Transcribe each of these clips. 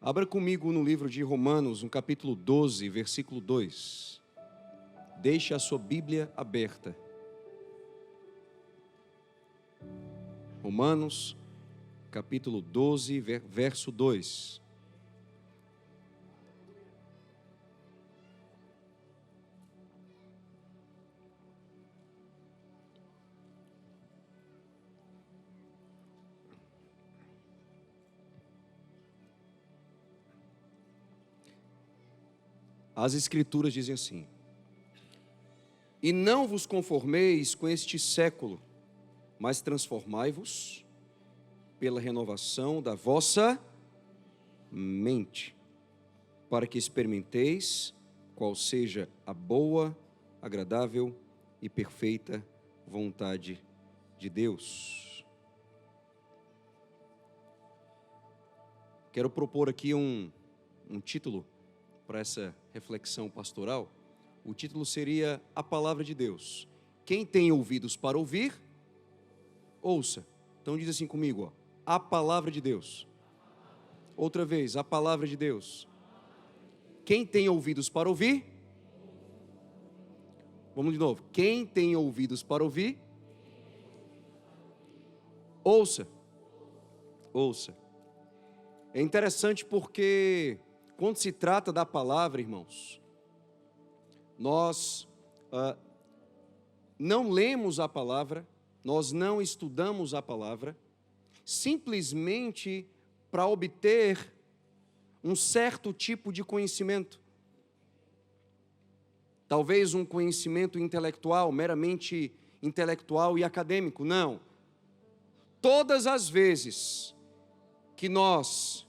Abra comigo no livro de Romanos, no capítulo 12, versículo 2. Deixe a sua Bíblia aberta. Romanos, capítulo 12, verso 2. As Escrituras dizem assim: e não vos conformeis com este século, mas transformai-vos pela renovação da vossa mente, para que experimenteis qual seja a boa, agradável e perfeita vontade de Deus. Quero propor aqui um título para essa reflexão pastoral. O título seria A Palavra de Deus. Quem tem ouvidos para ouvir, ouça. Então diz assim comigo, ó, a Palavra de Deus. Outra vez, a Palavra de Deus. Quem tem ouvidos para ouvir? Vamos de novo. Quem tem ouvidos para ouvir? Ouça. Ouça. É interessante porque quando se trata da palavra, irmãos, nós não lemos a palavra, nós não estudamos a palavra, simplesmente para obter um certo tipo de conhecimento. Talvez um conhecimento intelectual, meramente intelectual e acadêmico. Não. Todas as vezes que nós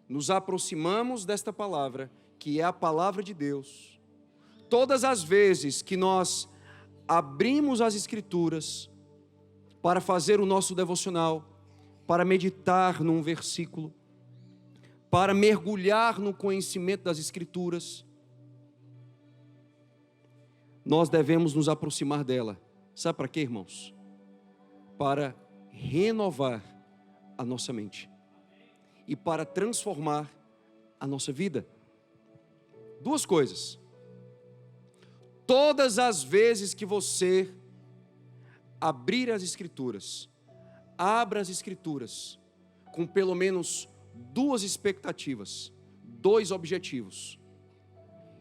nos aproximamos desta palavra, que é a palavra de Deus, todas as vezes que nós abrimos as Escrituras para fazer o nosso devocional, para meditar num versículo, para mergulhar no conhecimento das Escrituras, nós devemos nos aproximar dela. Sabe para quê, irmãos? Para renovar a nossa mente e para transformar a nossa vida. Duas coisas. Todas as vezes que você abrir as Escrituras, abra as Escrituras com pelo menos duas expectativas, dois objetivos: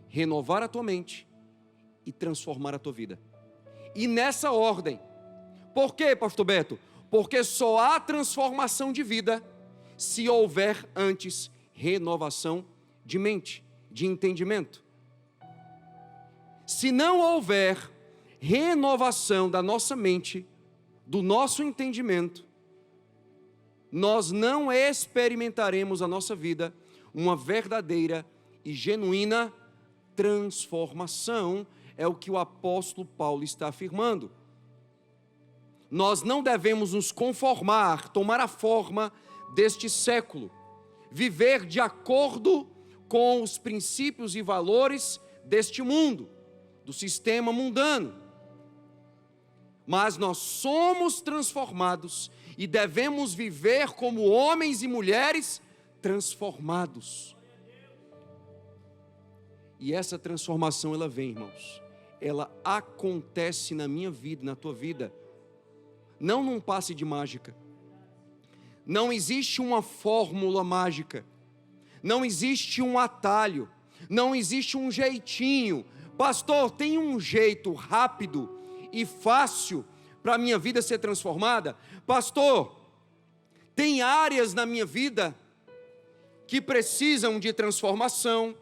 renovar a tua mente e transformar a tua vida. E nessa ordem. Por quê, pastor Beto? Porque só há transformação de vida se houver antes renovação de mente, de entendimento. Se não houver renovação da nossa mente, do nosso entendimento, nós não experimentaremos a nossa vida uma verdadeira e genuína transformação. É o que o apóstolo Paulo está afirmando. Nós não devemos nos conformar, tomar a forma deste século, viver de acordo com os princípios e valores deste mundo, do sistema mundano. Mas nós somos transformados e devemos viver como homens e mulheres transformados. E essa transformação, ela vem, irmãos, ela acontece na minha vida, na tua vida, não num passe de mágica. Não existe uma fórmula mágica, não existe um atalho, não existe um jeitinho. Pastor, tem um jeito rápido e fácil para a minha vida ser transformada? Pastor, tem áreas na minha vida que precisam de transformação,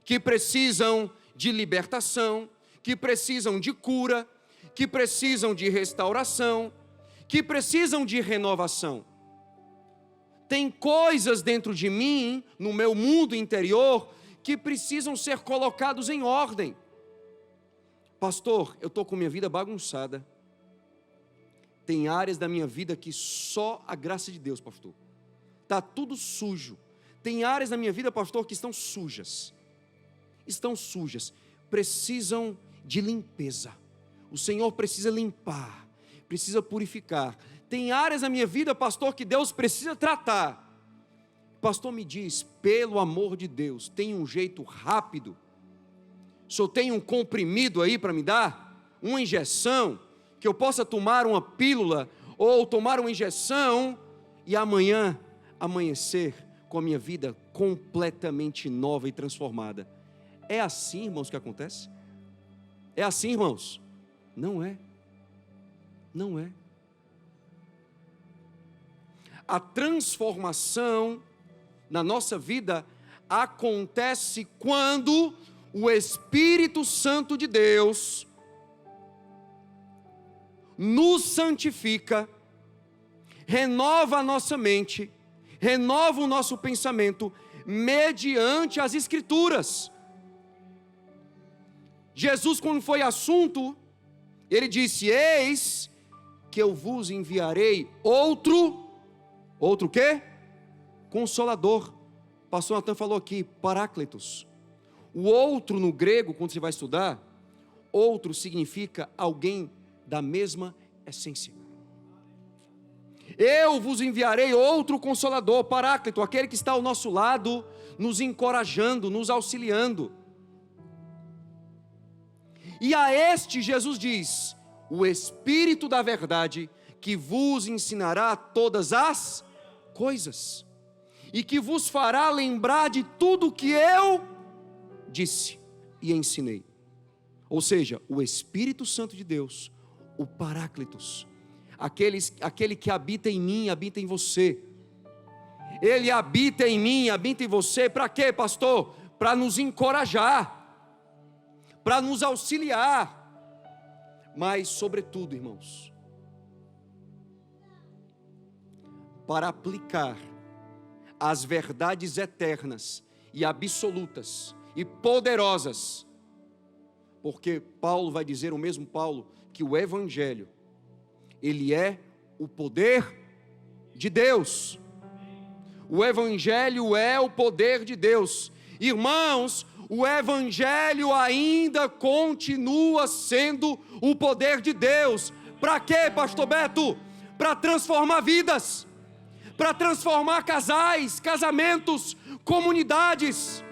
que precisam de libertação, que precisam de cura, que precisam de restauração, que precisam de renovação. Tem coisas dentro de mim, no meu mundo interior, que precisam ser colocados em ordem. Pastor, eu estou com minha vida bagunçada. Tem áreas da minha vida que só a graça de Deus, pastor. Está tudo sujo. Tem áreas da minha vida, pastor, que estão sujas. Estão sujas. Precisam de limpeza. O Senhor precisa limpar. Precisa purificar. Tem áreas da minha vida, pastor, que Deus precisa tratar. Pastor, me diz, pelo amor de Deus, tem um jeito rápido? O senhor tem um comprimido aí para me dar? Uma injeção? Que eu possa tomar uma pílula ou tomar uma injeção e amanhã amanhecer com a minha vida completamente nova e transformada? É assim, irmãos, que acontece? É assim, irmãos? Não é. Não é. A transformação na nossa vida acontece quando o Espírito Santo de Deus nos santifica, renova a nossa mente, renova o nosso pensamento, mediante as Escrituras. Jesus, quando foi assunto, ele disse: eis que eu vos enviarei outro quê? Consolador. O pastor Natan falou aqui, Paráclitos. O outro no grego, quando você vai estudar, outro significa alguém da mesma essência. Eu vos enviarei outro Consolador, Paráclito, aquele que está ao nosso lado, nos encorajando, nos auxiliando. E a este Jesus diz: o Espírito da verdade, que vos ensinará todas as coisas, e que vos fará lembrar de tudo o que eu disse e ensinei. Ou seja, o Espírito Santo de Deus, o Paráclitos, aquele que habita em mim, habita em você. Ele habita em mim, habita em você, para quê, pastor? Para nos encorajar, para nos auxiliar, mas sobretudo, irmãos, para aplicar as verdades eternas e absolutas e poderosas, porque Paulo vai dizer, o mesmo Paulo, que o Evangelho, ele é o poder de Deus. O Evangelho é o poder de Deus. Irmãos, o Evangelho ainda continua sendo o poder de Deus. Para quê, pastor Beto? Para transformar vidas, para transformar casais, casamentos, comunidades,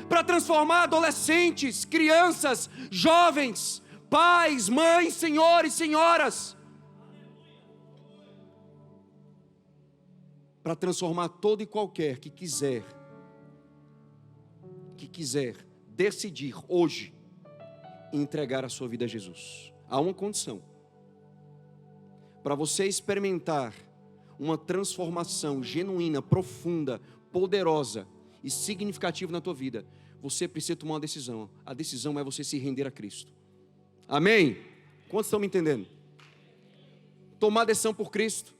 para transformar adolescentes, crianças, jovens, pais, mães, senhores, senhoras, para transformar todo e qualquer que quiser decidir hoje entregar a sua vida a Jesus. Há uma condição: para você experimentar uma transformação genuína, profunda, poderosa e significativa na tua vida, você precisa tomar uma decisão. A decisão é você se render a Cristo. Amém? Quantos estão me entendendo? Tomar decisão por Cristo.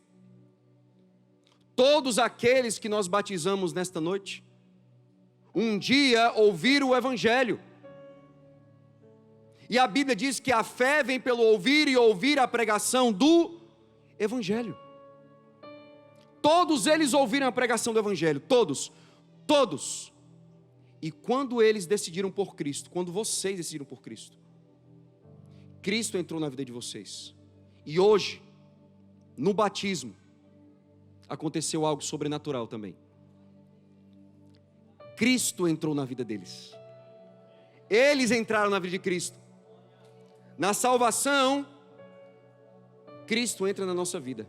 Todos aqueles que nós batizamos nesta noite, um dia ouviram o Evangelho. E a Bíblia diz que a fé vem pelo ouvir e ouvir a pregação do Evangelho. Todos eles ouviram a pregação do Evangelho, todos. E quando eles decidiram por Cristo, quando vocês decidiram por Cristo, Cristo entrou na vida de vocês. E hoje, no batismo, aconteceu algo sobrenatural também. Cristo entrou na vida deles. Eles entraram na vida de Cristo. Na salvação, Cristo entra na nossa vida.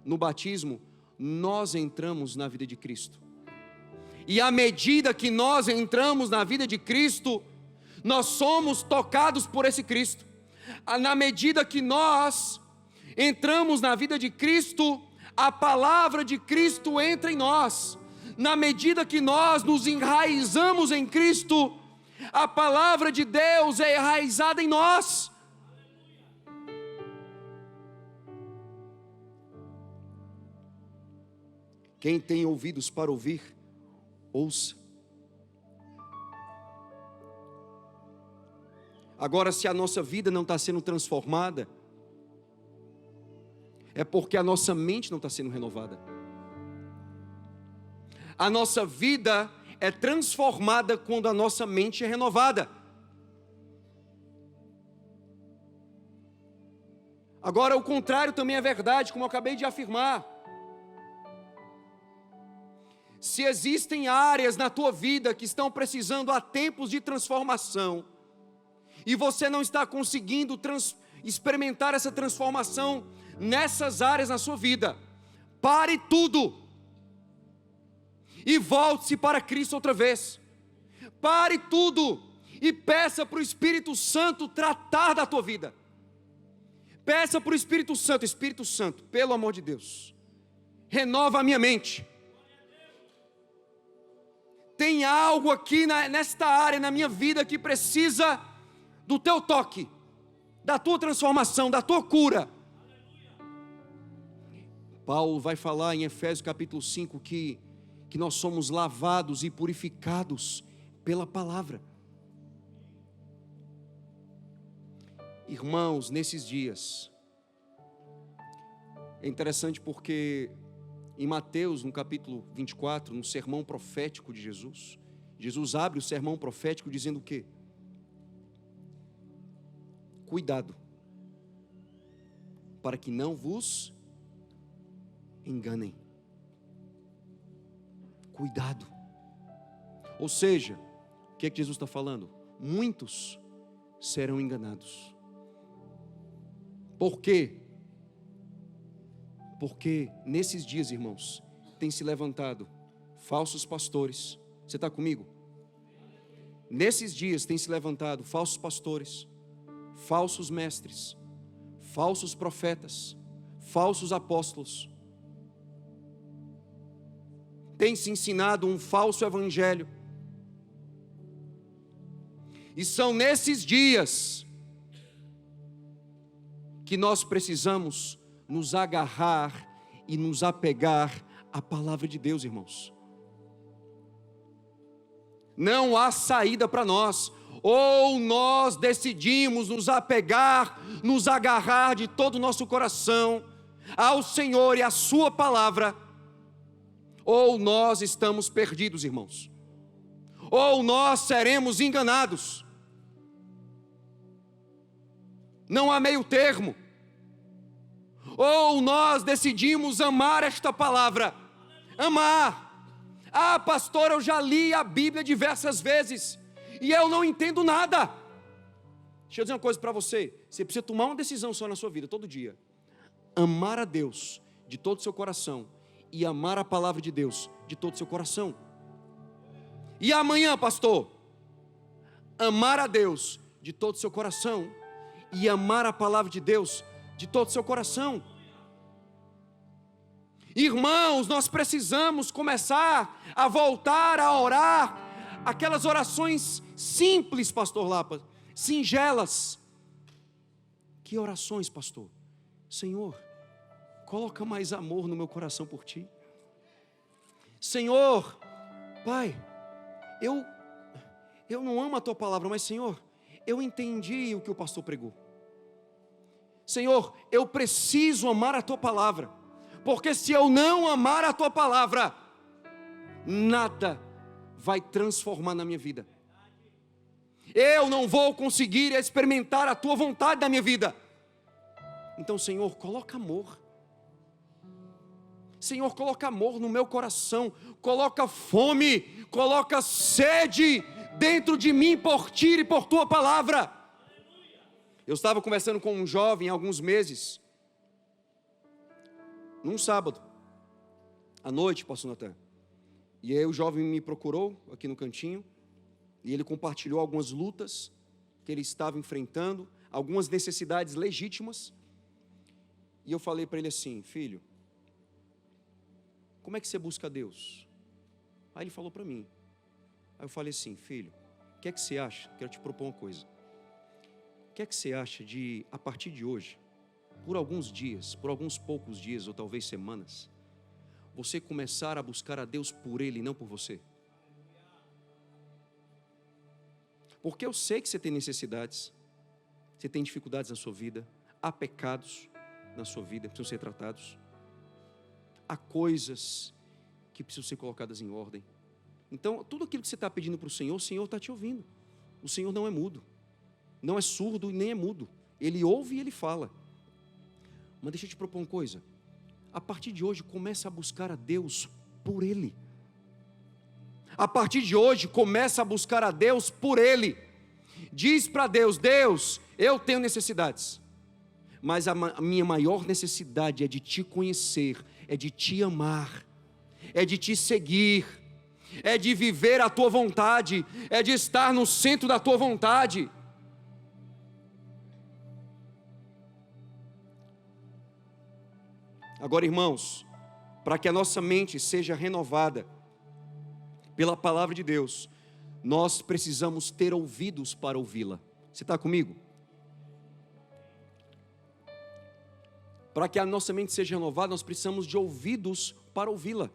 No batismo, nós entramos na vida de Cristo. E à medida que nós entramos na vida de Cristo, nós somos tocados por esse Cristo. Na medida que nós entramos na vida de Cristo, a palavra de Cristo entra em nós. Na medida que nós nos enraizamos em Cristo, a palavra de Deus é enraizada em nós. Quem tem ouvidos para ouvir, ouça. Agora, se a nossa vida não está sendo transformada, é porque a nossa mente não está sendo renovada. A nossa vida é transformada quando a nossa mente é renovada. Agora, o contrário também é verdade, como eu acabei de afirmar. Se existem áreas na tua vida que estão precisando há tempos de transformação, e você não está conseguindo experimentar essa transformação nessas áreas na sua vida, pare tudo e volte-se para Cristo outra vez. Pare tudo e peça para o Espírito Santo tratar da tua vida. Peça para o Espírito Santo, pelo amor de Deus, renova a minha mente. Tem algo aqui nesta área, na minha vida, que precisa do teu toque, da tua transformação, da tua cura. Paulo vai falar em Efésios capítulo 5 que nós somos lavados e purificados pela palavra. Irmãos, nesses dias, é interessante porque em Mateus, no capítulo 24, no sermão profético de Jesus, Jesus abre o sermão profético dizendo o quê? Cuidado, para que não vos enganem. Cuidado. Ou seja, o que é que Jesus está falando? Muitos serão enganados. Por quê? Porque nesses dias, irmãos, tem se levantado falsos pastores. Você está comigo? Nesses dias tem se levantado falsos pastores, falsos mestres, falsos profetas, falsos apóstolos. Tem se ensinado um falso evangelho. E são nesses dias que nós precisamos nos agarrar e nos apegar à palavra de Deus, irmãos. Não há saída para nós. Ou nós decidimos nos apegar, nos agarrar de todo o nosso coração ao Senhor e à sua palavra, ou nós estamos perdidos, irmãos. Ou nós seremos enganados. Não há meio termo. Ou nós decidimos amar esta palavra. Amar. Ah, pastor, eu já li a Bíblia diversas vezes e eu não entendo nada. Deixa eu dizer uma coisa para você. Você precisa tomar uma decisão só na sua vida, todo dia. Amar a Deus de todo o seu coração e amar a palavra de Deus de todo o seu coração. E amanhã, pastor, amar a Deus de todo o seu coração e amar a palavra de Deus de todo o seu coração. Irmãos, nós precisamos começar a voltar a orar aquelas orações simples, pastor Lapa, singelas. Que orações, pastor? Senhor, coloca mais amor no meu coração por ti. Senhor, Pai, eu não amo a tua palavra, mas Senhor, eu entendi o que o pastor pregou. Senhor, eu preciso amar a tua palavra, porque se eu não amar a tua palavra, nada vai transformar na minha vida. Eu não vou conseguir experimentar a tua vontade na minha vida. Então, Senhor, coloca amor. Senhor, coloca amor no meu coração, coloca fome, coloca sede dentro de mim por ti e por tua palavra. Eu estava conversando com um jovem há alguns meses, num sábado, à noite, pastor Natan. E aí o jovem me procurou aqui no cantinho, e ele compartilhou algumas lutas que ele estava enfrentando, algumas necessidades legítimas. E eu falei para ele assim: filho, como é que você busca Deus? Aí ele falou para mim. Aí eu falei assim: filho, o que é que você acha? Quero te propor uma coisa. O que é que você acha de, a partir de hoje, por alguns dias, por alguns poucos dias ou talvez semanas, você começar a buscar a Deus por Ele e não por você? Porque eu sei que você tem necessidades, você tem dificuldades na sua vida, há pecados na sua vida, precisam ser tratados, há coisas que precisam ser colocadas em ordem. Então, tudo aquilo que você está pedindo para o Senhor está te ouvindo. O Senhor não é mudo, não é surdo e nem é mudo. Ele ouve e Ele fala. Mas deixa eu te propor uma coisa. A partir de hoje, começa a buscar a Deus por Ele. A partir de hoje, começa a buscar a Deus por Ele. Diz para Deus: Deus, eu tenho necessidades, mas a minha maior necessidade é de Te conhecer, é de Te amar, é de Te seguir, é de viver a Tua vontade, é de estar no centro da Tua vontade. Agora, irmãos, para que a nossa mente seja renovada pela palavra de Deus, nós precisamos ter ouvidos para ouvi-la. Você está comigo? Para que a nossa mente seja renovada, nós precisamos de ouvidos para ouvi-la.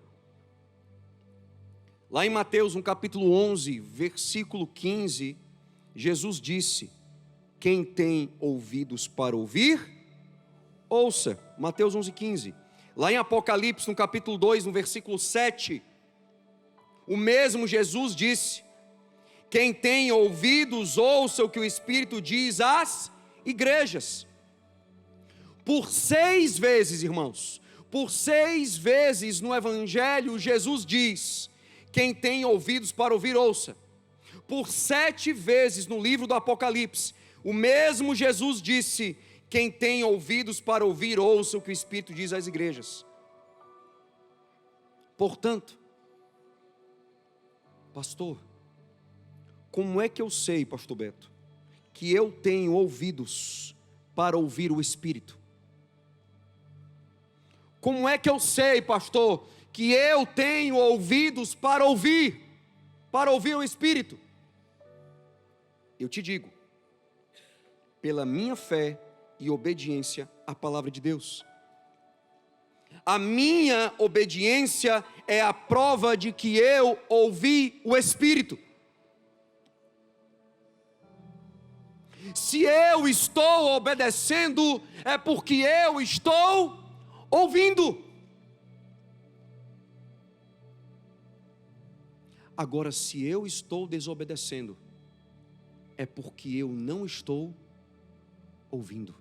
Lá em Mateus, no capítulo 11, versículo 15, Jesus disse: quem tem ouvidos para ouvir, ouça. Mateus 11, 15. Lá em Apocalipse, no capítulo 2, no versículo 7, o mesmo Jesus disse: quem tem ouvidos, ouça o que o Espírito diz às igrejas. Por 6 vezes, irmãos, por 6 vezes no Evangelho, Jesus diz: quem tem ouvidos para ouvir, ouça. Por 7 vezes no livro do Apocalipse, o mesmo Jesus disse: quem tem ouvidos para ouvir, ouça o que o Espírito diz às igrejas. Portanto, pastor, como é que eu sei, pastor Beto, que eu tenho ouvidos para ouvir o Espírito? Como é que eu sei, pastor, que eu tenho ouvidos para ouvir o Espírito? Eu te digo, pela minha fé e obediência à palavra de Deus. A minha obediência é a prova de que eu ouvi o Espírito. Se eu estou obedecendo, é porque eu estou ouvindo. Agora, se eu estou desobedecendo, é porque eu não estou ouvindo.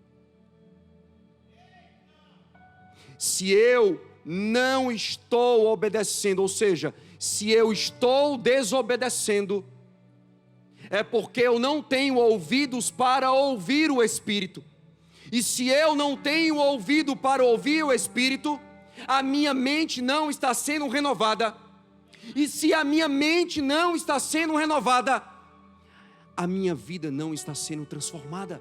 Se eu não estou obedecendo, ou seja, se eu estou desobedecendo, é porque eu não tenho ouvidos para ouvir o Espírito. E se eu não tenho ouvido para ouvir o Espírito, a minha mente não está sendo renovada. E se a minha mente não está sendo renovada, a minha vida não está sendo transformada.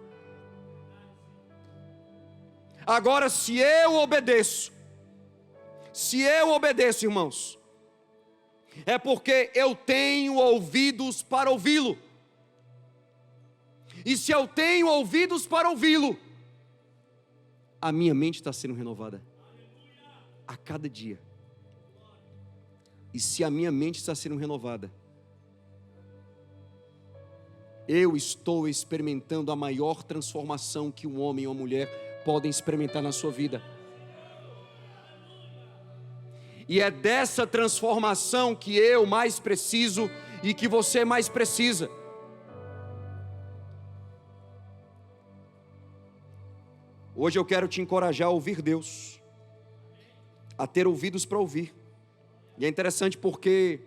Agora, se eu obedeço, irmãos, é porque eu tenho ouvidos para ouvi-lo. E se eu tenho ouvidos para ouvi-lo, a minha mente está sendo renovada a cada dia. E se a minha mente está sendo renovada, eu estou experimentando a maior transformação que um homem ou uma mulher podem experimentar na sua vida. E é dessa transformação que eu mais preciso e que você mais precisa. Hoje eu quero te encorajar a ouvir Deus, a ter ouvidos para ouvir. E é interessante porque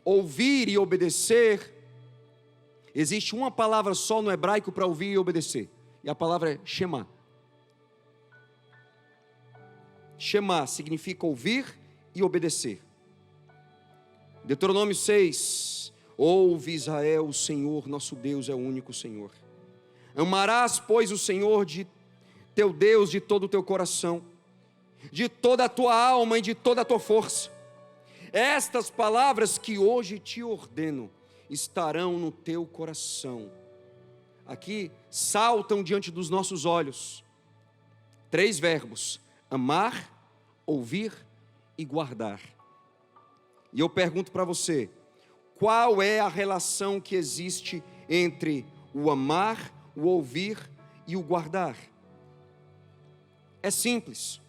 ouvir e obedecer, existe uma palavra só no hebraico para ouvir e obedecer, e a palavra é Shema. Shema significa ouvir e obedecer. Deuteronômio 6: ouve Israel, o Senhor nosso Deus é o único Senhor. Amarás, pois, o Senhor de teu Deus de todo o teu coração, de toda a tua alma e de toda a tua força. Estas palavras que hoje te ordeno estarão no teu coração. Aqui saltam diante dos nossos olhos 3 verbos: amar, ouvir e guardar. E eu pergunto para você, qual é a relação que existe entre o amar, o ouvir e o guardar? É simples.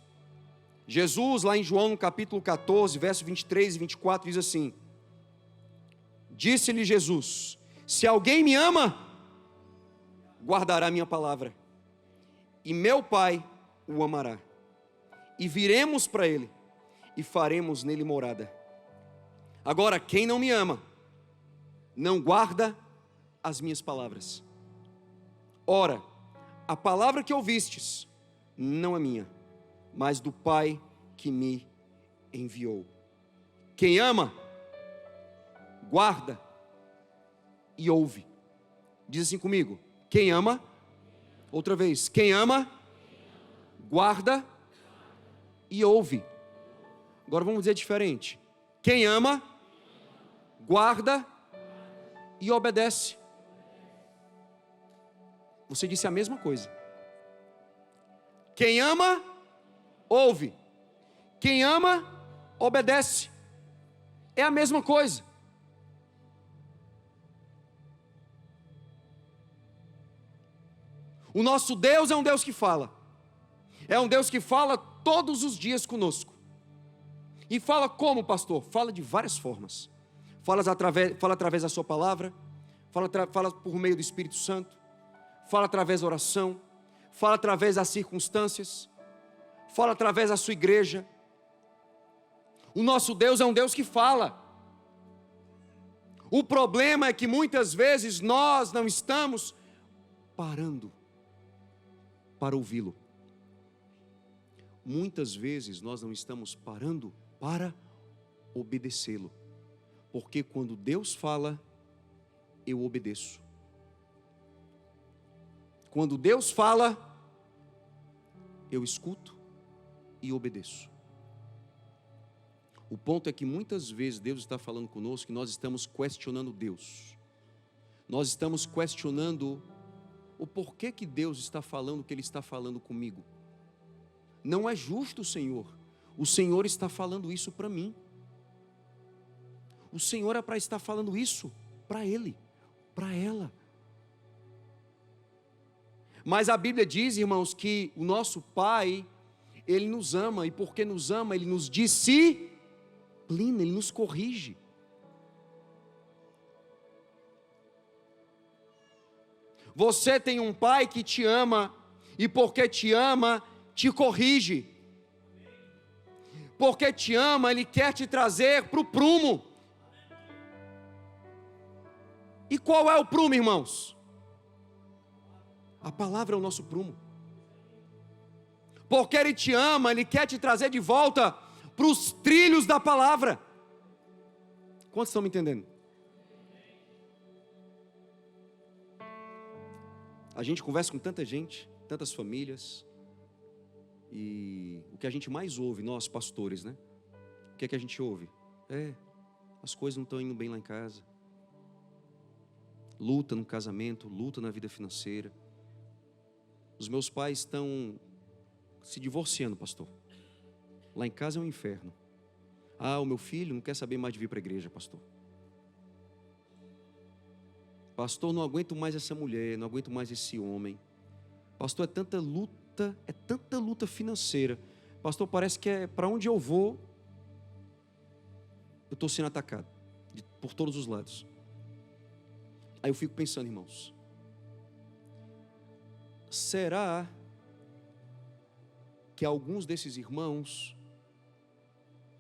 Jesus, lá em João, no capítulo 14, verso 23 e 24, diz assim: disse-lhe Jesus: se alguém me ama, guardará minha palavra, e meu Pai o amará, e viremos para ele, e faremos nele morada. Agora, quem não me ama, não guarda as minhas palavras. Ora, a palavra que ouvistes não é minha, mas do Pai que me enviou. Quem ama, guarda e ouve. Diz assim comigo: quem ama, outra vez, quem ama, guarda e ouve. Agora vamos dizer diferente: quem ama, guarda e obedece. Você disse a mesma coisa. Quem ama, ouve. Quem ama, obedece. É a mesma coisa. O nosso Deus é um Deus que fala. É um Deus que fala todos os dias conosco. E fala como, pastor? Fala de várias formas. Fala através da sua palavra. Fala por meio do Espírito Santo. Fala através da oração. Fala através das circunstâncias. Fala através da sua igreja. O nosso Deus é um Deus que fala. O problema é que muitas vezes nós não estamos parando para ouvi-lo. Muitas vezes nós não estamos parando para obedecê-lo. Porque quando Deus fala, eu obedeço. Quando Deus fala, eu escuto e obedeço. O ponto é que muitas vezes Deus está falando conosco e nós estamos questionando Deus. Nós estamos questionando o porquê que Deus está falando o que Ele está falando comigo. Não é justo, Senhor. O Senhor está falando isso para mim. O Senhor é para estar falando isso para Ele, para ela. Mas a Bíblia diz, irmãos, que o nosso Pai, Ele nos ama, e porque nos ama, Ele nos disciplina, Ele nos corrige. Você tem um Pai que te ama, e porque te ama, te corrige. Porque te ama, Ele quer te trazer para o prumo. E qual é o prumo, irmãos? A palavra é o nosso prumo. Porque Ele te ama, Ele quer te trazer de volta para os trilhos da palavra. Quantos estão me entendendo? A gente conversa com tanta gente, tantas famílias, e o que a gente mais ouve, nós pastores, né? O que é que a gente ouve? As coisas não estão indo bem lá em casa. Luta no casamento, luta na vida financeira. Os meus pais estão se divorciando, pastor. Lá em casa é um inferno. O meu filho não quer saber mais de vir para a igreja, pastor. Pastor, não aguento mais essa mulher, não aguento mais esse homem. Pastor, é tanta luta financeira. Pastor, parece que para onde eu vou, eu estou sendo atacado por todos os lados. Aí eu fico pensando, irmãos, será que alguns desses irmãos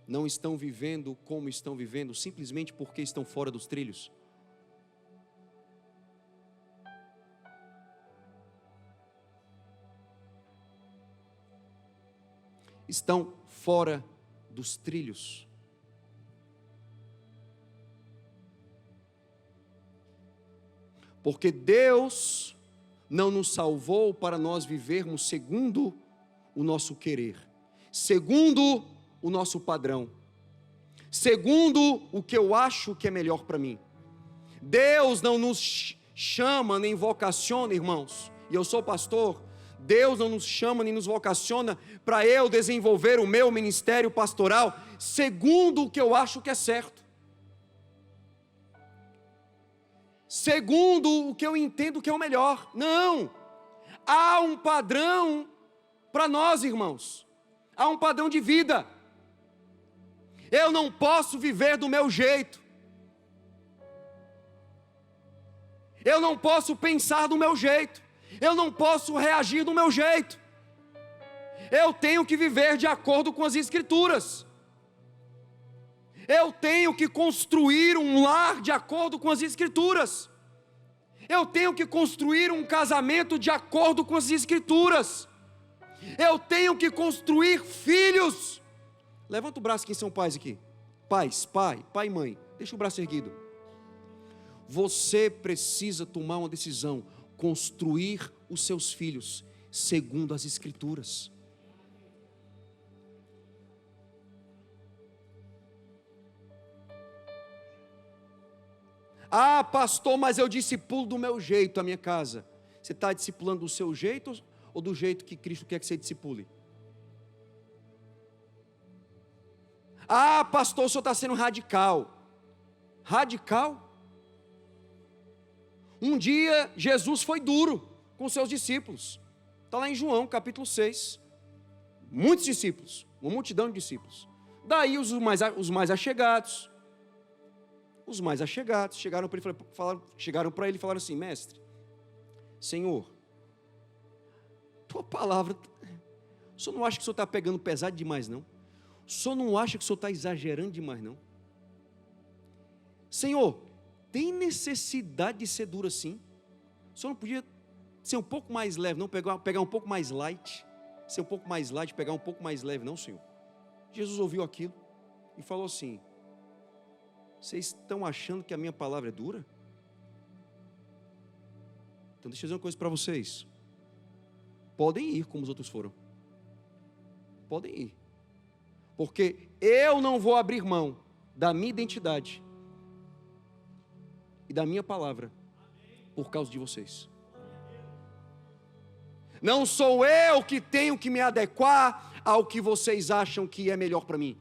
não estão vivendo como estão vivendo simplesmente porque estão fora dos trilhos? Estão fora dos trilhos. Porque Deus não nos salvou para nós vivermos segundo o nosso querer, segundo o nosso padrão, segundo o que eu acho que é melhor para mim. Deus não nos chama nem vocaciona, irmãos, e eu sou pastor. Deus não nos chama nem nos vocaciona para eu desenvolver o meu ministério pastoral segundo o que eu acho que é certo, segundo o que eu entendo que é o melhor. Não, há um padrão para nós, irmãos. Há um padrão de vida. Eu não posso viver do meu jeito. Eu não posso pensar do meu jeito. Eu não posso reagir do meu jeito. Eu tenho que viver de acordo com as Escrituras. Eu tenho que construir um lar de acordo com as Escrituras. Eu tenho que construir um casamento de acordo com as Escrituras. Eu tenho que construir filhos. Levanta o braço, quem são pais aqui? Pais, pai e mãe. Deixa o braço erguido. Você precisa tomar uma decisão. Construir os seus filhos segundo as Escrituras. Ah, pastor, mas eu discipulo do meu jeito a minha casa. Você está discipulando do seu jeito ou do jeito que Cristo quer que você discipule? Ah, pastor, o senhor está sendo radical. Radical? Um dia Jesus foi duro com seus discípulos. Está lá em João capítulo 6. Muitos discípulos, uma multidão de discípulos. Daí os mais achegados. Os mais achegados chegaram para ele e falaram assim: mestre, Senhor, tua palavra, o senhor não acha que o senhor está pegando pesado demais, não? O senhor não acha que o senhor está exagerando demais, não? Senhor, tem necessidade de ser duro assim? O senhor não podia ser um pouco mais leve, não? Pegar um pouco mais light? Ser um pouco mais light, pegar um pouco mais leve, não, Senhor? Jesus ouviu aquilo e falou assim: vocês estão achando que a minha palavra é dura? Então deixa eu dizer uma coisa para vocês. Podem ir como os outros foram. Podem ir. Porque eu não vou abrir mão da minha identidade e da minha palavra por causa de vocês. Não sou eu que tenho que me adequar ao que vocês acham que é melhor para mim.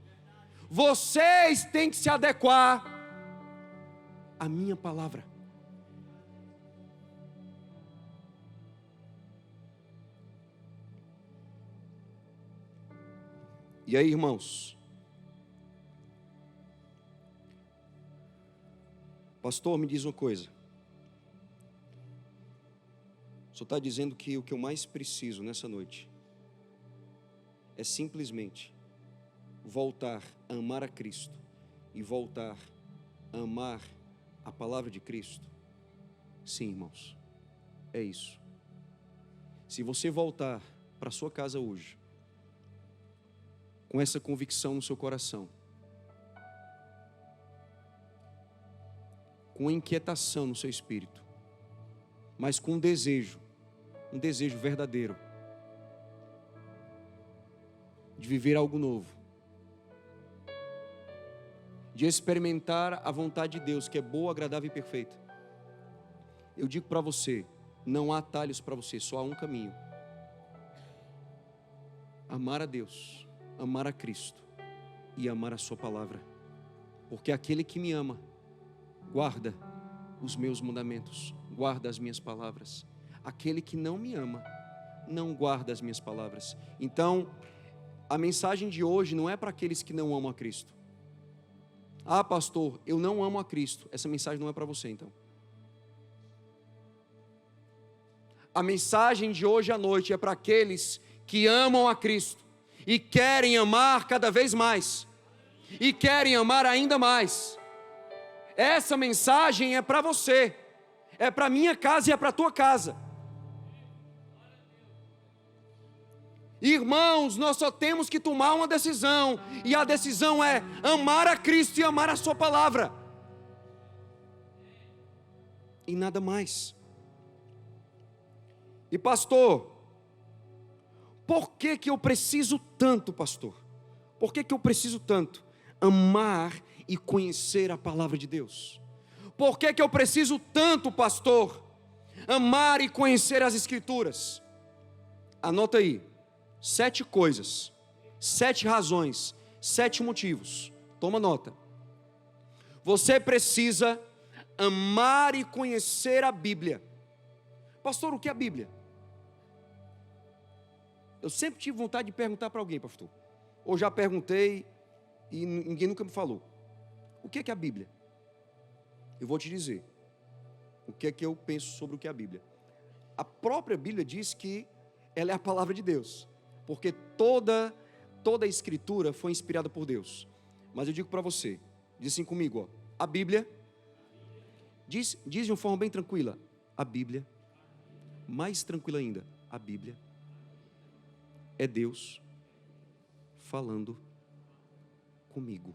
Vocês têm que se adequar à minha palavra. E aí, irmãos? Pastor, me diz uma coisa. O senhor está dizendo que o que eu mais preciso nessa noite é simplesmente voltar a amar a Cristo e voltar a amar a palavra de Cristo? Sim, irmãos, é isso. Se você voltar para sua casa hoje com essa convicção no seu coração, com inquietação no seu espírito, mas com um desejo verdadeiro de viver algo novo, de experimentar a vontade de Deus, que é boa, agradável e perfeita. Eu digo para você, não há atalhos para você, só há um caminho: amar a Deus, amar a Cristo e amar a sua palavra. Porque aquele que me ama guarda os meus mandamentos, guarda as minhas palavras. Aquele que não me ama não guarda as minhas palavras. Então, a mensagem de hoje não é para aqueles que não amam a Cristo. Ah, pastor, eu não amo a Cristo. Essa mensagem não é para você, então. A mensagem de hoje à noite é para aqueles que amam a Cristo e querem amar cada vez mais, e querem amar ainda mais. Essa mensagem é para você, é para minha casa e é para a tua casa. Irmãos, nós só temos que tomar uma decisão, e a decisão é amar a Cristo e amar a sua palavra, e nada mais. E pastor, por que eu preciso tanto, pastor? Por que eu preciso tanto amar e conhecer a palavra de Deus? Por que eu preciso tanto, pastor, amar e conhecer as Escrituras? Anota aí: 7 coisas, 7 razões, 7 motivos. Toma nota. Você precisa amar e conhecer a Bíblia. Pastor, o que é a Bíblia? Eu sempre tive vontade de perguntar para alguém, pastor. Ou já perguntei e ninguém nunca me falou. O que é a Bíblia? Eu vou te dizer o que é que eu penso sobre o que é a Bíblia. A própria Bíblia diz que ela é a palavra de Deus, porque toda a Escritura foi inspirada por Deus. Mas eu digo para você, Diz assim comigo, ó. A Bíblia, diz de uma forma bem tranquila, a Bíblia, mais tranquila ainda, a Bíblia é Deus falando comigo.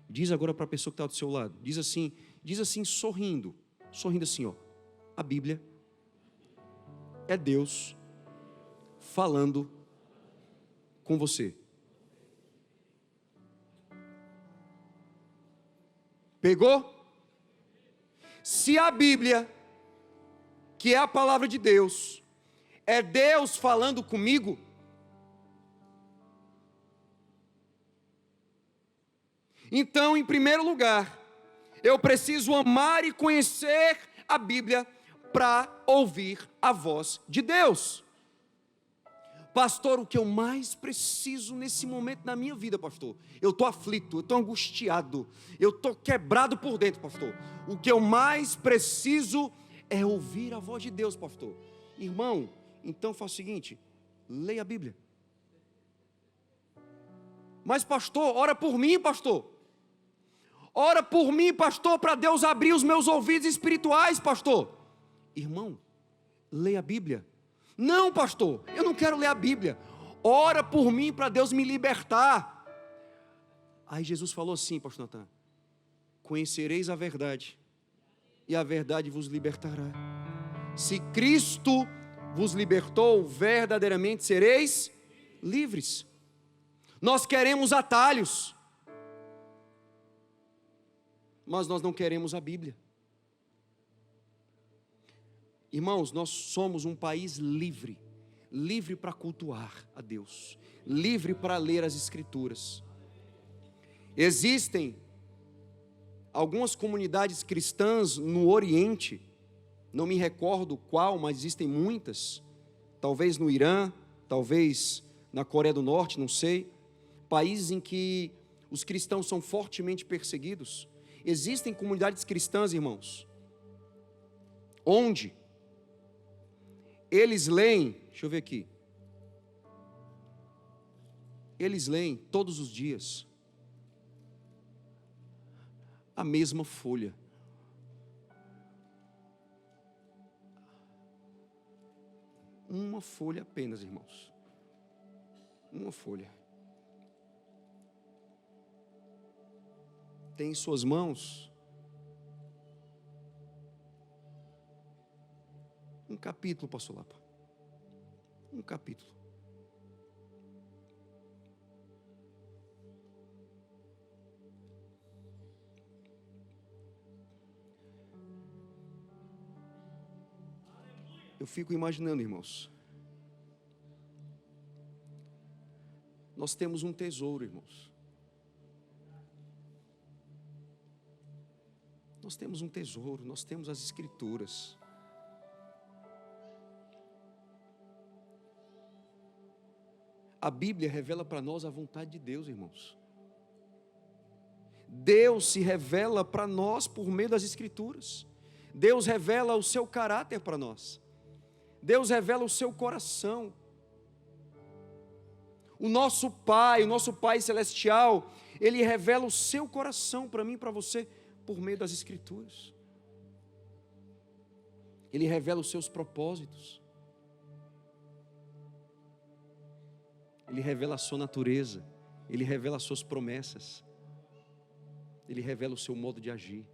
Diz agora para a pessoa que está do seu lado, diz assim sorrindo assim, ó. A Bíblia é Deus falando com você. Pegou? Se a Bíblia, que é a palavra de Deus, é Deus falando comigo, então, em primeiro lugar, eu preciso amar e conhecer a Bíblia para ouvir a voz de Deus. Pastor, o que eu mais preciso nesse momento na minha vida, pastor? Eu estou aflito, eu estou angustiado, eu estou quebrado por dentro, pastor. O que eu mais preciso é ouvir a voz de Deus, pastor. Irmão, então faça o seguinte, leia a Bíblia. Mas pastor, ora por mim, pastor. Ora por mim, pastor, para Deus abrir os meus ouvidos espirituais, pastor. Irmão, leia a Bíblia. Não, pastor, eu não quero ler a Bíblia. Ora por mim para Deus me libertar. Aí Jesus falou assim, pastor Natan: conhecereis a verdade, e a verdade vos libertará. Se Cristo vos libertou, verdadeiramente sereis livres. Nós queremos atalhos, mas nós não queremos a Bíblia. Irmãos, nós somos um país livre, livre para cultuar a Deus, livre para ler as Escrituras. Existem algumas comunidades cristãs no Oriente, não me recordo qual, mas existem muitas, talvez no Irã, talvez na Coreia do Norte, não sei, países em que os cristãos são fortemente perseguidos. Existem comunidades cristãs, irmãos, onde eles leem, deixa eu ver aqui, eles leem todos os dias a mesma folha. Uma folha apenas, irmãos. Uma folha. Tem em suas mãos um capítulo, pastor Lapa. Um capítulo. Eu fico imaginando, irmãos. Nós temos um tesouro, irmãos. Nós temos um tesouro, nós temos as Escrituras. A Bíblia revela para nós a vontade de Deus, irmãos. Deus se revela para nós por meio das Escrituras. Deus revela o seu caráter para nós. Deus revela o seu coração. O nosso Pai Celestial, Ele revela o seu coração para mim e para você por meio das Escrituras. Ele revela os seus propósitos. Ele revela a sua natureza, Ele revela as suas promessas, Ele revela o seu modo de agir.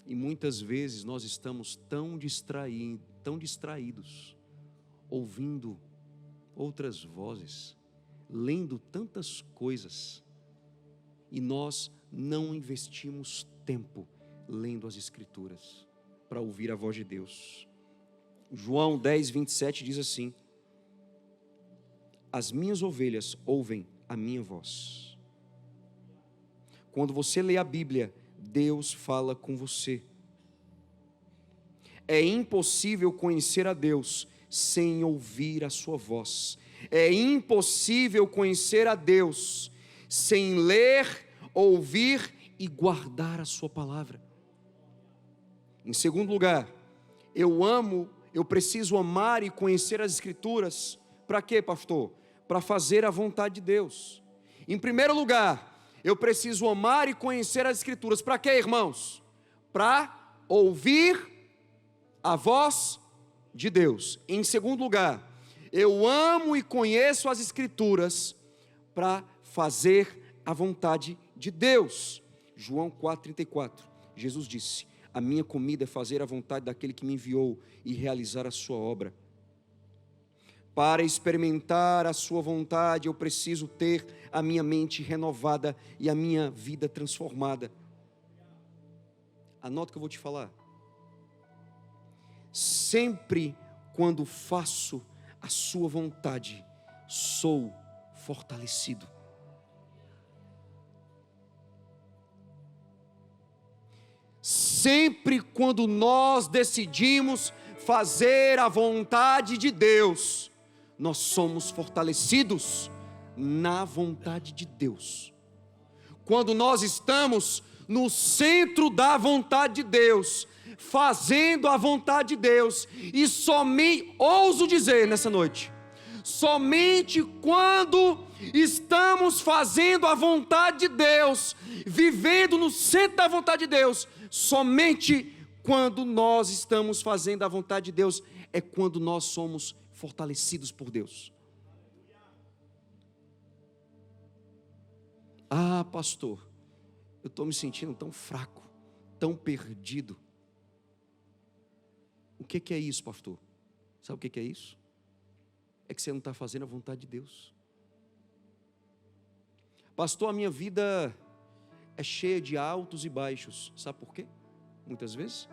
E muitas vezes nós estamos tão distraídos, ouvindo outras vozes, lendo tantas coisas, e nós não investimos tempo lendo as Escrituras para ouvir a voz de Deus. João 10, 27 diz assim: as minhas ovelhas ouvem a minha voz. Quando você lê a Bíblia, Deus fala com você. É impossível conhecer a Deus sem ouvir a sua voz. É impossível conhecer a Deus sem ler, ouvir e guardar a sua palavra. Em segundo lugar, eu preciso amar e conhecer as Escrituras. Para quê, pastor? para fazer a vontade de Deus. Em primeiro lugar, eu preciso amar e conhecer as Escrituras. Para quê, irmãos? Para ouvir a voz de Deus. Em segundo lugar, eu amo e conheço as Escrituras para fazer a vontade de Deus. João 4,34, Jesus disse: a minha comida é fazer a vontade daquele que me enviou e realizar a sua obra. Para experimentar a sua vontade, eu preciso ter a minha mente renovada e a minha vida transformada. Anota o que eu vou te falar. Sempre quando faço a sua vontade, sou fortalecido. Sempre quando nós decidimos fazer a vontade de Deus, nós somos fortalecidos na vontade de Deus. Quando nós estamos no centro da vontade de Deus, fazendo a vontade de Deus, e somente, ouso dizer nessa noite, somente quando estamos fazendo a vontade de Deus, vivendo no centro da vontade de Deus, somente quando nós estamos fazendo a vontade de Deus, é quando nós somos fortalecidos por Deus. Ah, pastor, eu estou me sentindo tão fraco, tão perdido. O que é isso, pastor? Sabe o que é isso? É que você não está fazendo a vontade de Deus. Pastor, a minha vida é cheia de altos e baixos. Sabe por quê? Muitas vezes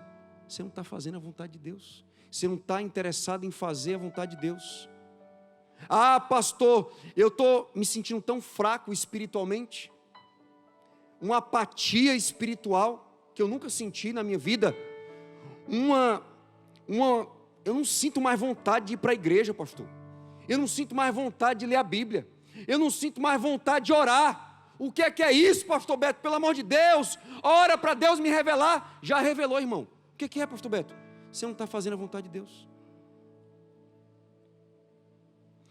você não está fazendo a vontade de Deus. Você não está interessado em fazer a vontade de Deus. Ah, pastor, eu estou me sentindo tão fraco espiritualmente. Uma apatia espiritual que eu nunca senti na minha vida. Eu não sinto mais vontade de ir para a igreja, pastor. Eu não sinto mais vontade de ler a Bíblia. Eu não sinto mais vontade de orar. O que é isso, pastor Beto? Pelo amor de Deus, ora para Deus me revelar. Já revelou, irmão. O que é, pastor Beto? Você não está fazendo a vontade de Deus.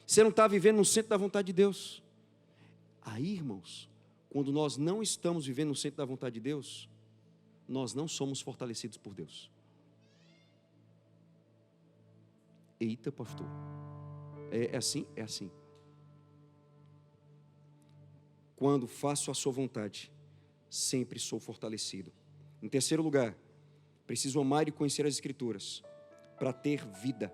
Você não está vivendo no centro da vontade de Deus. Aí, irmãos, quando nós não estamos vivendo no centro da vontade de Deus, nós não somos fortalecidos por Deus. Eita, pastor. É assim? É assim. Quando faço a sua vontade, sempre sou fortalecido. Em terceiro lugar, preciso amar e conhecer as Escrituras para ter vida.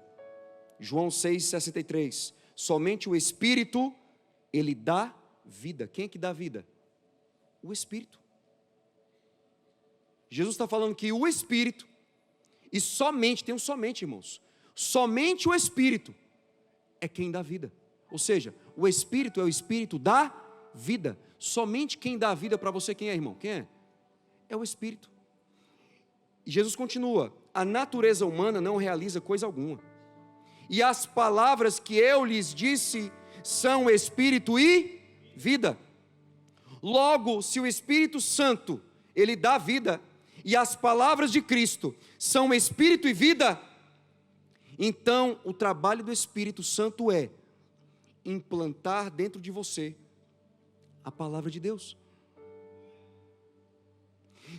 João 6,63. Somente o Espírito, Ele dá vida. Quem é que dá vida? O Espírito. Jesus está falando que o Espírito, e somente, tem um somente, irmãos, somente o Espírito é quem dá vida. Ou seja, o Espírito é o Espírito da vida. Somente quem dá vida para você, quem é, irmão? Quem é? É o Espírito. E Jesus continua: a natureza humana não realiza coisa alguma, e as palavras que eu lhes disse são Espírito e vida. Logo, se o Espírito Santo, Ele dá vida, e as palavras de Cristo são Espírito e vida, então o trabalho do Espírito Santo é implantar dentro de você a palavra de Deus.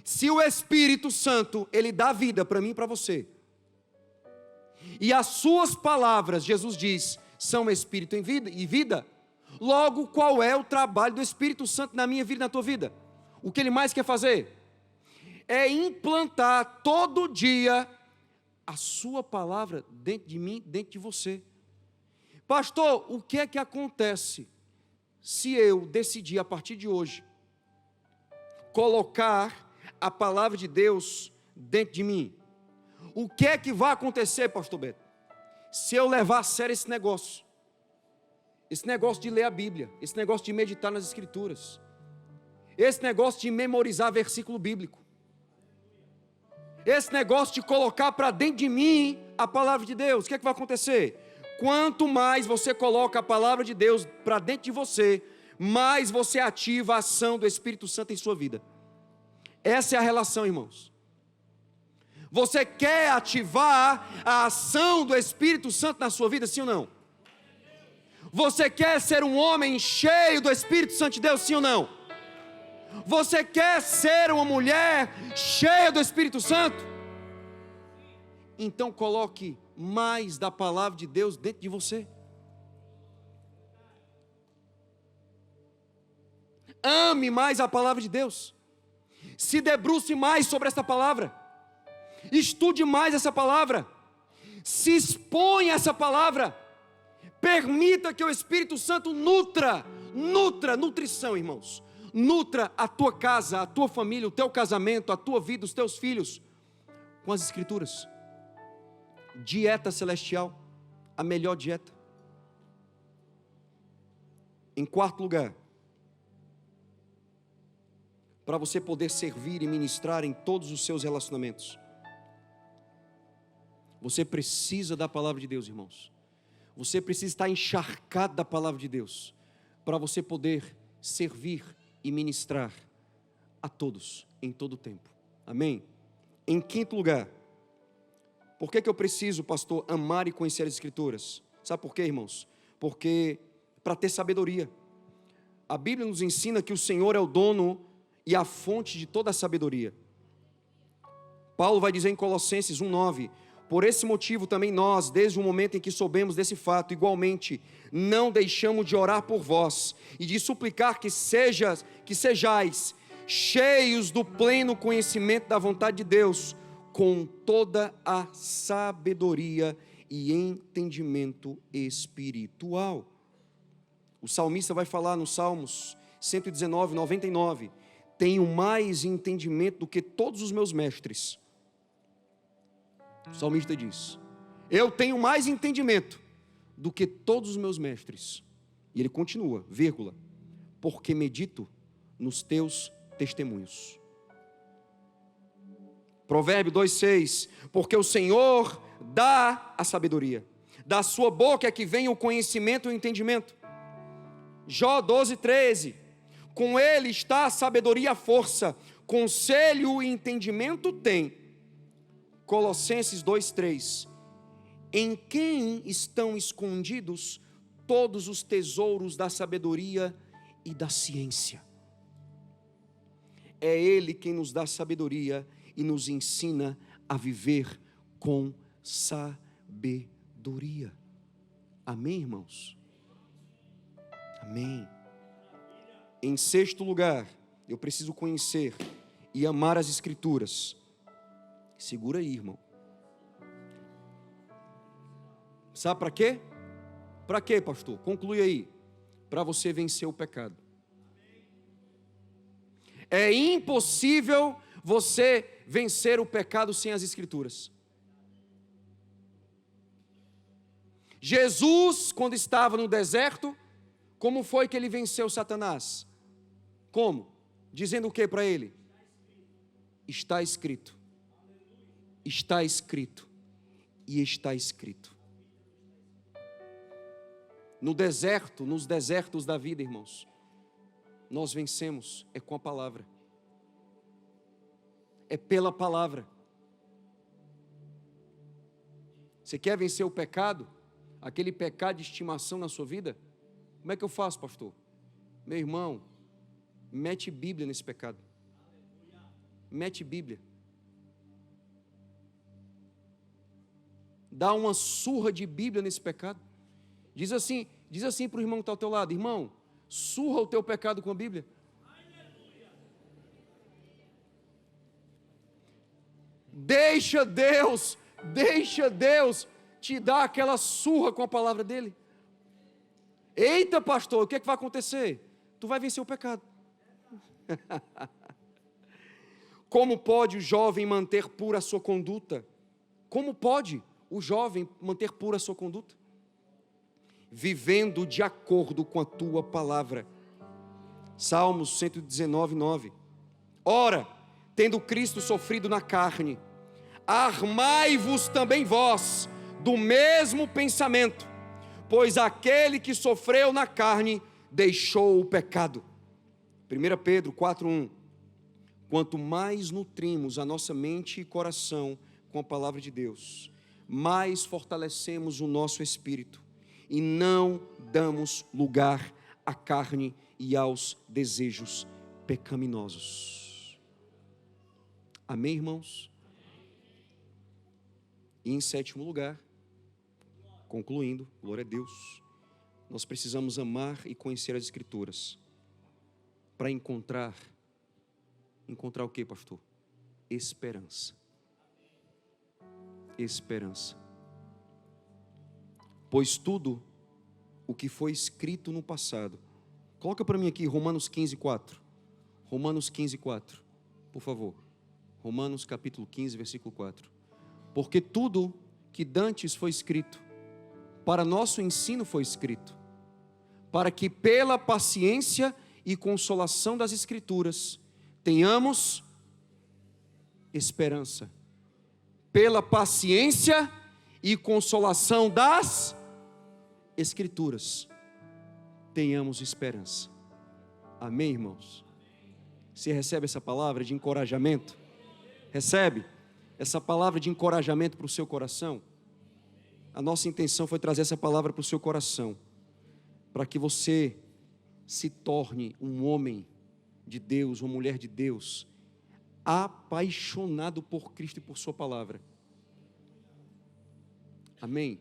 Se o Espírito Santo, Ele dá vida para mim e para você, e as suas palavras, Jesus diz, são Espírito e vida, logo qual é o trabalho do Espírito Santo na minha vida e na tua vida? O que Ele mais quer fazer? É implantar todo dia a sua palavra dentro de mim, dentro de você. Pastor, o que é que acontece se eu decidir a partir de hoje colocar a palavra de Deus dentro de mim? O que é que vai acontecer, pastor Beto, se eu levar a sério esse negócio de ler a Bíblia, esse negócio de meditar nas Escrituras, esse negócio de memorizar versículo bíblico, esse negócio de colocar para dentro de mim a palavra de Deus? O que é que vai acontecer? Quanto mais você coloca a palavra de Deus para dentro de você, mais você ativa a ação do Espírito Santo em sua vida. Essa é a relação, irmãos. Você quer ativar a ação do Espírito Santo na sua vida, sim ou não? Você quer ser um homem cheio do Espírito Santo de Deus, sim ou não? Você quer ser uma mulher cheia do Espírito Santo? Então coloque mais da palavra de Deus dentro de você. Ame mais a palavra de Deus. Se debruce mais sobre essa palavra. Estude mais essa palavra. Se exponha a essa palavra. Permita que o Espírito Santo nutrição, irmãos. Nutra a tua casa, a tua família, o teu casamento, a tua vida, os teus filhos, com as Escrituras. Dieta celestial, a melhor dieta. Em quarto lugar, para você poder servir e ministrar em todos os seus relacionamentos, você precisa da palavra de Deus, irmãos. Você precisa estar encharcado da palavra de Deus, para você poder servir e ministrar a todos, em todo o tempo. Amém? Em quinto lugar, por que eu preciso, pastor, amar e conhecer as Escrituras? Sabe por quê, irmãos? Porque para ter sabedoria. A Bíblia nos ensina que o Senhor é o dono e a fonte de toda a sabedoria. Paulo vai dizer em Colossenses 1:9: por esse motivo também nós, desde o momento em que soubemos desse fato, igualmente, não deixamos de orar por vós e de suplicar que sejais cheios do pleno conhecimento da vontade de Deus, com toda a sabedoria e entendimento espiritual. O salmista vai falar no Salmos 119:99: tenho mais entendimento do que todos os meus mestres. O salmista diz: eu tenho mais entendimento do que todos os meus mestres. E ele continua, vírgula, porque medito nos teus testemunhos. Provérbio 2:6: porque o Senhor dá a sabedoria, da sua boca é que vem o conhecimento e o entendimento. Jó 12:13: com ele está a sabedoria e a força, conselho e entendimento tem. Colossenses 2:3: em quem estão escondidos todos os tesouros da sabedoria e da ciência. É Ele quem nos dá sabedoria e nos ensina a viver com sabedoria. Amém, irmãos? Amém. Em sexto lugar, eu preciso conhecer e amar as Escrituras. Segura aí, irmão. Sabe para quê? Para quê, pastor? Conclui aí. Para você vencer o pecado. É impossível você vencer o pecado sem as Escrituras. Jesus, quando estava no deserto, como foi que ele venceu Satanás? Como? Dizendo o que para ele? Está escrito. Está escrito. E está escrito. No deserto, nos desertos da vida, irmãos, nós vencemos com a palavra. É pela palavra. Você quer vencer o pecado? Aquele pecado de estimação na sua vida? Como é que eu faço, pastor? Meu irmão, mete Bíblia nesse pecado. Mete Bíblia. Dá uma surra de Bíblia nesse pecado. Diz assim para o irmão que está ao teu lado: irmão, surra o teu pecado com a Bíblia. Deixa Deus te dar aquela surra com a palavra dele. Eita, pastor, o que é que vai acontecer? Tu vai vencer o pecado. Como pode o jovem manter pura a sua conduta? Como pode o jovem manter pura a sua conduta? Vivendo de acordo com a tua palavra. Salmos 119:9. Ora, tendo Cristo sofrido na carne, armai-vos também vós do mesmo pensamento, pois aquele que sofreu na carne deixou o pecado. 1 Pedro 4:1. Quanto mais nutrimos a nossa mente e coração com a palavra de Deus, mais fortalecemos o nosso espírito e não damos lugar à carne e aos desejos pecaminosos. Amém, irmãos? E em sétimo lugar, concluindo, glória a Deus, nós precisamos amar e conhecer as Escrituras para encontrar o que, pastor? Esperança. Esperança. Pois tudo o que foi escrito no passado. Coloca para mim aqui Romanos 15:4. Romanos 15:4, por favor. Romanos capítulo 15, versículo 4. Porque tudo que dantes foi escrito, para nosso ensino foi escrito, para que pela paciência e consolação das Escrituras tenhamos esperança. Pela paciência e consolação das Escrituras tenhamos esperança. Amém, irmãos? Você recebe essa palavra de encorajamento? Recebe essa palavra de encorajamento para o seu coração? A nossa intenção foi trazer essa palavra para o seu coração, para que você se torne um homem de Deus, uma mulher de Deus, apaixonado por Cristo e por sua palavra. Amém?